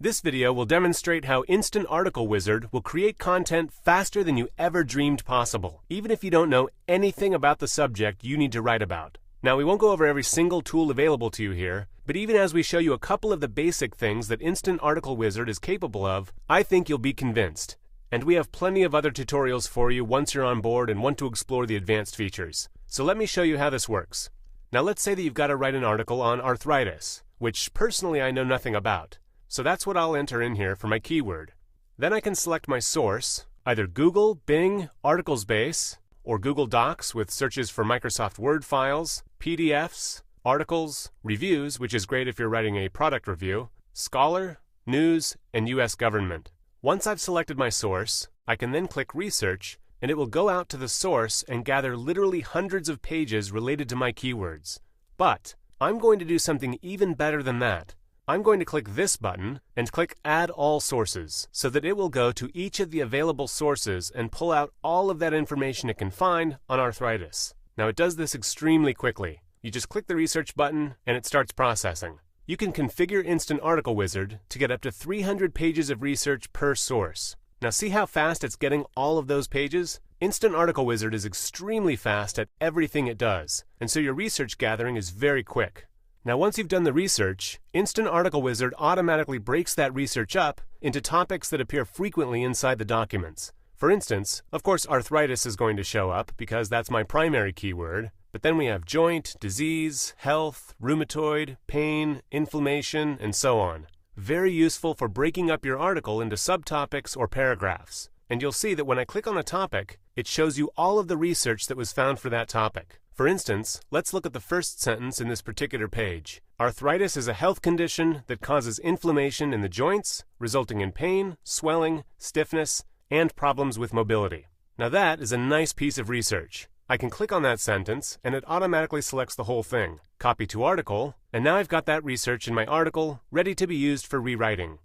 This video will demonstrate how Instant Article Wizard will create content faster than you ever dreamed possible, even if you don't know anything about the subject you need to write about. Now, we won't go over every single tool available to you here, but even as we show you a couple of the basic things that Instant Article Wizard is capable of, I think you'll be convinced. And we have plenty of other tutorials for you once you're on board and want to explore the advanced features. So let me show you how this works. Now let's say that you've got to write an article on arthritis, which personally I know nothing about. So that's what I'll enter in here for my keyword. Then I can select my source, either Google, Bing, ArticlesBase, or Google Docs with searches for Microsoft Word files, PDFs, articles, reviews, which is great if you're writing a product review, Scholar, News, and US Government. Once I've selected my source, I can then click Research, and it will go out to the source and gather literally hundreds of pages related to my keywords. But I'm going to do something even better than that. I'm going to click this button and click Add All Sources so that it will go to each of the available sources and pull out all of that information it can find on arthritis. Now it does this extremely quickly. You just click the research button and it starts processing. You can configure Instant Article Wizard to get up to 300 pages of research per source. Now see how fast it's getting all of those pages? Instant Article Wizard is extremely fast at everything it does, and so your research gathering is very quick. Now once you've done the research, Instant Article Wizard automatically breaks that research up into topics that appear frequently inside the documents. For instance, of course arthritis is going to show up because that's my primary keyword, but then we have joint, disease, health, rheumatoid, pain, inflammation, and so on. Very useful for breaking up your article into subtopics or paragraphs. And you'll see that when I click on a topic, it shows you all of the research that was found for that topic. For instance, let's look at the first sentence in this particular page. Arthritis is a health condition that causes inflammation in the joints, resulting in pain, swelling, stiffness, and problems with mobility. Now that is a nice piece of research. I can click on that sentence and it automatically selects the whole thing. Copy to article, and now I've got that research in my article ready to be used for rewriting.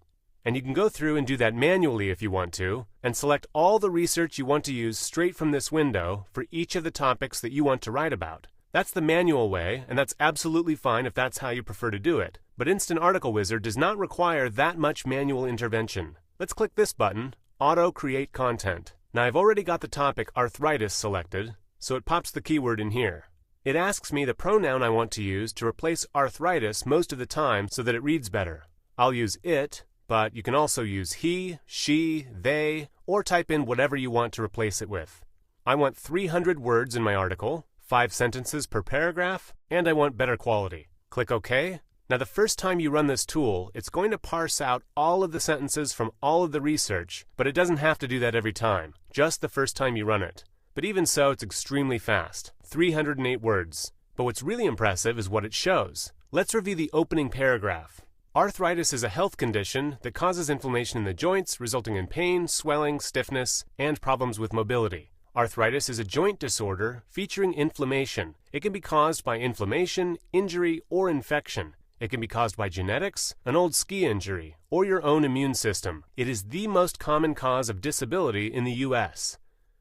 And you can go through and do that manually if you want to, and select all the research you want to use straight from this window for each of the topics that you want to write about. That's the manual way, and that's absolutely fine if that's how you prefer to do it. But Instant Article Wizard does not require that much manual intervention. Let's click this button, Auto Create Content. Now I've already got the topic arthritis selected, so it pops the keyword in here. It asks me the pronoun I want to use to replace arthritis most of the time so that it reads better. I'll use it, but you can also use he, she, they, or type in whatever you want to replace it with. I want 300 words in my article, 5 sentences per paragraph, and I want better quality. Click OK. Now the first time you run this tool, it's going to parse out all of the sentences from all of the research, but it doesn't have to do that every time, just the first time you run it. But even so, it's extremely fast, 308 words. But what's really impressive is what it shows. Let's review the opening paragraph. Arthritis is a health condition that causes inflammation in the joints, resulting in pain, swelling, stiffness, and problems with mobility. Arthritis is a joint disorder featuring inflammation. It can be caused by inflammation, injury, or infection. It can be caused by genetics, an old ski injury, or your own immune system. It is the most common cause of disability in the US.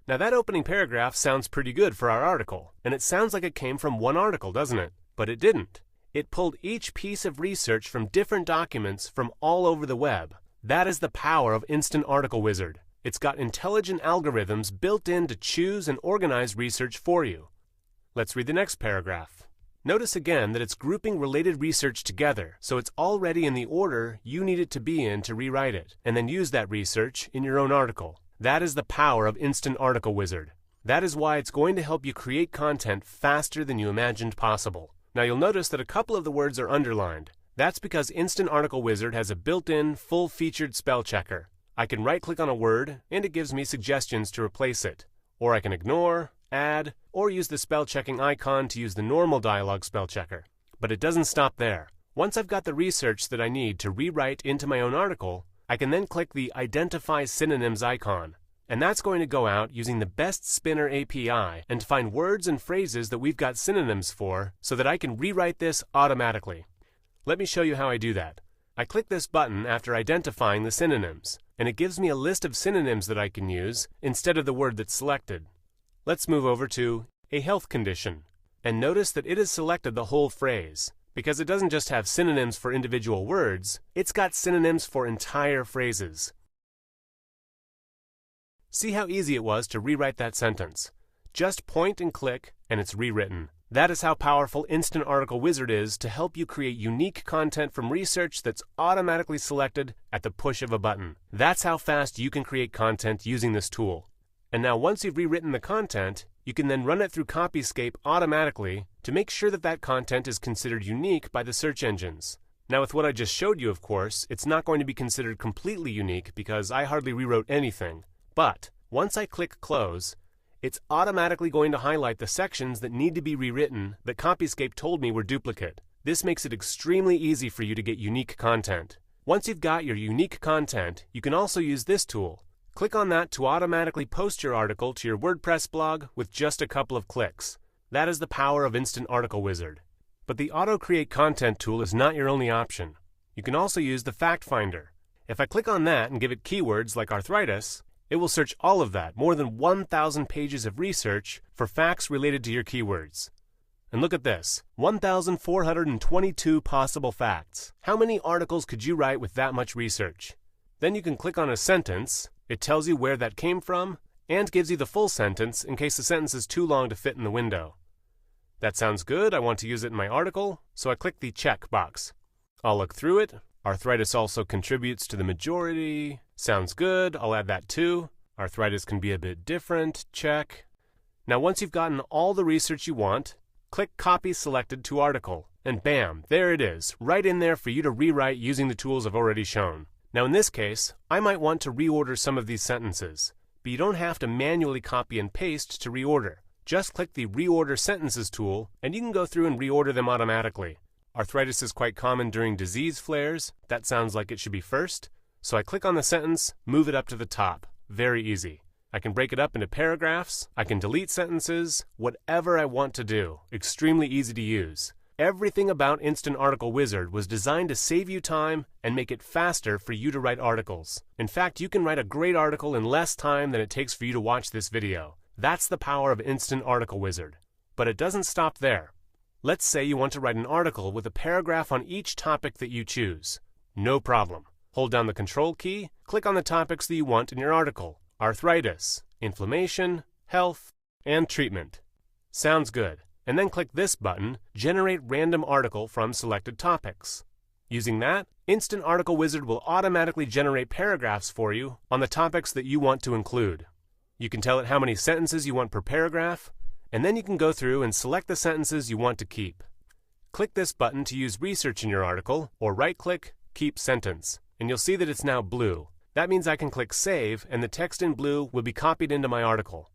Now that opening paragraph sounds pretty good for our article, and it sounds like it came from one article, doesn't it? But it didn't. It pulled each piece of research from different documents from all over the web. That is the power of Instant Article Wizard. It's got intelligent algorithms built in to choose and organize research for you. Let's read the next paragraph. Notice again that it's grouping related research together, so it's already in the order you need it to be in to rewrite it, and then use that research in your own article. That is the power of Instant Article Wizard. That is why it's going to help you create content faster than you imagined possible. Now you'll notice that a couple of the words are underlined. That's because Instant Article Wizard has a built-in, full-featured spell checker. I can right-click on a word, and it gives me suggestions to replace it. Or I can ignore, add, or use the spell-checking icon to use the normal dialog spell checker. But it doesn't stop there. Once I've got the research that I need to rewrite into my own article, I can then click the Identify Synonyms icon. And that's going to go out using the Best Spinner API and find words and phrases that we've got synonyms for so that I can rewrite this automatically. Let me show you how I do that. I click this button after identifying the synonyms, and it gives me a list of synonyms that I can use instead of the word that's selected. Let's move over to a health condition, and notice that it has selected the whole phrase. because it doesn't just have synonyms for individual words, it's got synonyms for entire phrases. See how easy it was to rewrite that sentence. Just point and click, and it's rewritten. That is how powerful Instant Article Wizard is to help you create unique content from research that's automatically selected at the push of a button. That's how fast you can create content using this tool. And now once you've rewritten the content, you can then run it through Copyscape automatically to make sure that that content is considered unique by the search engines. Now with what I just showed you, of course, it's not going to be considered completely unique because I hardly rewrote anything. But once I click Close, it's automatically going to highlight the sections that need to be rewritten that Copyscape told me were duplicate. This makes it extremely easy for you to get unique content. Once you've got your unique content, you can also use this tool. Click on that to automatically post your article to your WordPress blog with just a couple of clicks. That is the power of Instant Article Wizard. But the Auto Create Content tool is not your only option. You can also use the Fact Finder. If I click on that and give it keywords like arthritis, it will search all of that, more than 1,000 pages of research, for facts related to your keywords. And look at this, 1,422 possible facts. How many articles could you write with that much research? Then you can click on a sentence, it tells you where that came from, and gives you the full sentence in case the sentence is too long to fit in the window. That sounds good, I want to use it in my article, so I click the check box. I'll look through it. Arthritis also contributes to the majority. Sounds good, I'll add that too. Arthritis can be a bit different, check. Now once you've gotten all the research you want, click Copy Selected to Article, and bam, there it is, right in there for you to rewrite using the tools I've already shown. Now in this case, I might want to reorder some of these sentences, but you don't have to manually copy and paste to reorder. Just click the Reorder Sentences tool, and you can go through and reorder them automatically. Arthritis is quite common during disease flares. That sounds like it should be first. So I click on the sentence, move it up to the top. Very easy. I can break it up into paragraphs. I can delete sentences. Whatever I want to do. Extremely easy to use. Everything about Instant Article Wizard was designed to save you time and make it faster for you to write articles. In fact, you can write a great article in less time than it takes for you to watch this video. That's the power of Instant Article Wizard. But it doesn't stop there. Let's say you want to write an article with a paragraph on each topic that you choose. No problem. Hold down the Control key, click on the topics that you want in your article. Arthritis, inflammation, health, and treatment. Sounds good. And then click this button, Generate Random Article from Selected Topics. Using that, Instant Article Wizard will automatically generate paragraphs for you on the topics that you want to include. You can tell it how many sentences you want per paragraph, and then you can go through and select the sentences you want to keep. Click this button to use research in your article, or right-click, Keep Sentence, and you'll see that it's now blue. That means I can click Save, and the text in blue will be copied into my article.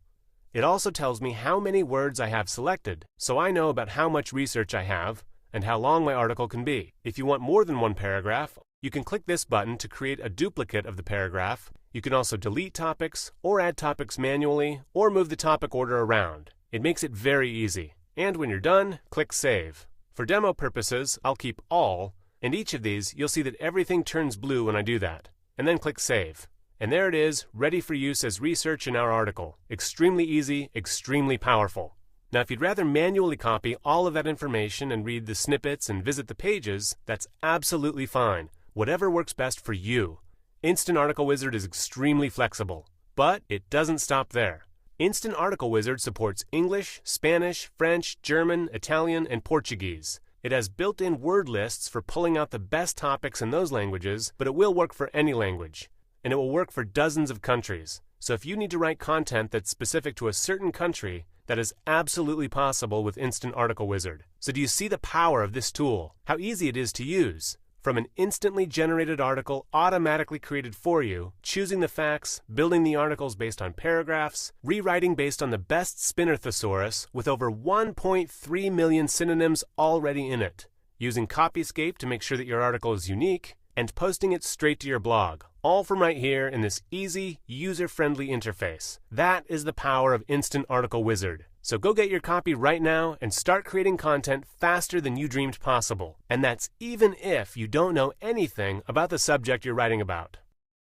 It also tells me how many words I have selected, so I know about how much research I have, and how long my article can be. If you want more than one paragraph, you can click this button to create a duplicate of the paragraph. You can also delete topics, or add topics manually, or move the topic order around. It makes it very easy. And when you're done, click Save. For demo purposes, I'll keep All, and each of these, you'll see that everything turns blue when I do that. And then click Save. And there it is, ready for use as research in our article. Extremely easy, extremely powerful. Now if you'd rather manually copy all of that information and read the snippets and visit the pages, that's absolutely fine. Whatever works best for you. Instant Article Wizard is extremely flexible. But it doesn't stop there. Instant Article Wizard supports English, Spanish, French, German, Italian, and Portuguese. It has built-in word lists for pulling out the best topics in those languages, but it will work for any language. And it will work for dozens of countries. So if you need to write content that's specific to a certain country, that is absolutely possible with Instant Article Wizard. So do you see the power of this tool? How easy it is to use? From an instantly generated article automatically created for you, choosing the facts, building the articles based on paragraphs, rewriting based on the best Spinner thesaurus with over 1.3 million synonyms already in it, using Copyscape to make sure that your article is unique, and posting it straight to your blog, all from right here in this easy, user-friendly interface. That is the power of Instant Article Wizard. So go get your copy right now and start creating content faster than you dreamed possible. And that's even if you don't know anything about the subject you're writing about.